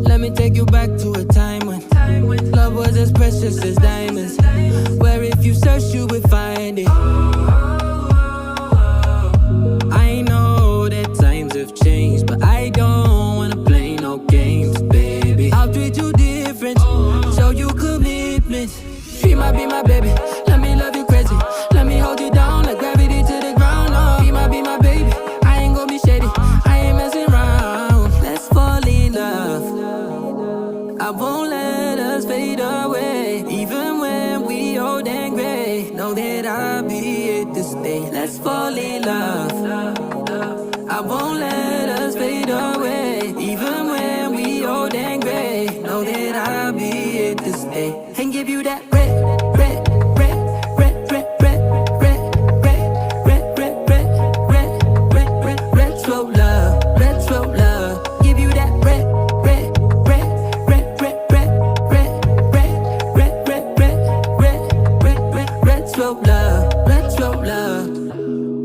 Let me take you back to a time when love was as precious as diamonds, where if you search you would find it. I know that times have changed, but I don't wanna play no games, baby. I'll treat you different, show you commitment. She might be my baby, let me love you crazy. Let me hold you down like gravity to the ground. Oh, be my baby, I ain't gonna be shady, I ain't messing around. Let's fall in love, I won't let us fade away. Even when we old and gray, know that I'll be here to stay. Let's fall in love, I won't let us fade away. Even when we old and gray, know that I'll be here to stay. And give you that red, red, red, red, red, red, red, red, red, red, red, red, red, red, retro love, retro love. Give you that red, red, red, red, red, red, red, red, red, red, red, red, red, red, retro love, retro love.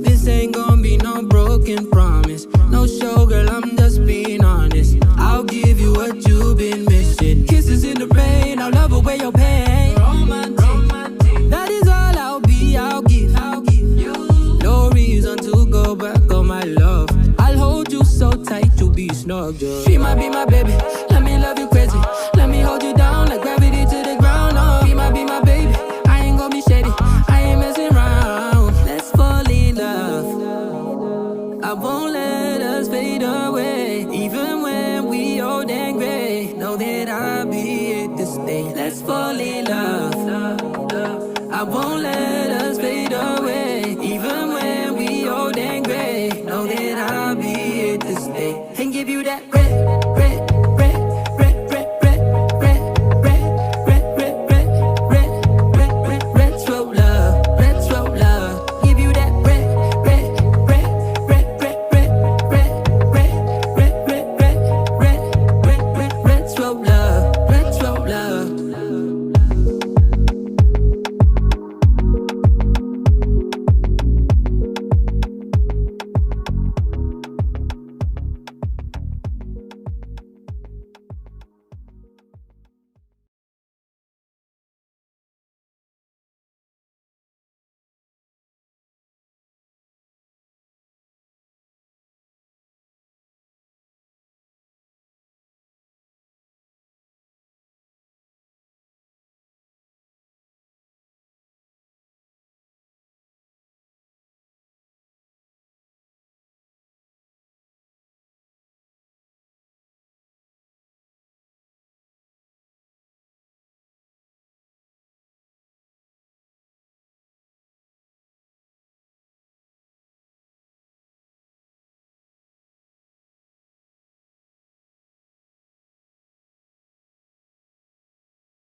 This ain't gonna be no broken promise, no show, girl, I'm just being honest. I'll give you what you've been missing. Kisses in the rain, I'll love away your pain. Romantic, that is all I'll be, I'll give you. No reason to go back on my love. I'll hold you so tight, you'll be snug, girl. She might be my baby, let me love you crazy. Let me hold you down like gravity to the ground. Oh, be my baby, I ain't gonna be shady, I ain't messing around. Let's fall in love, I won't let us fade away. Even when we old and gray, know that I'll be here to stay. Let's fall in love, I won't let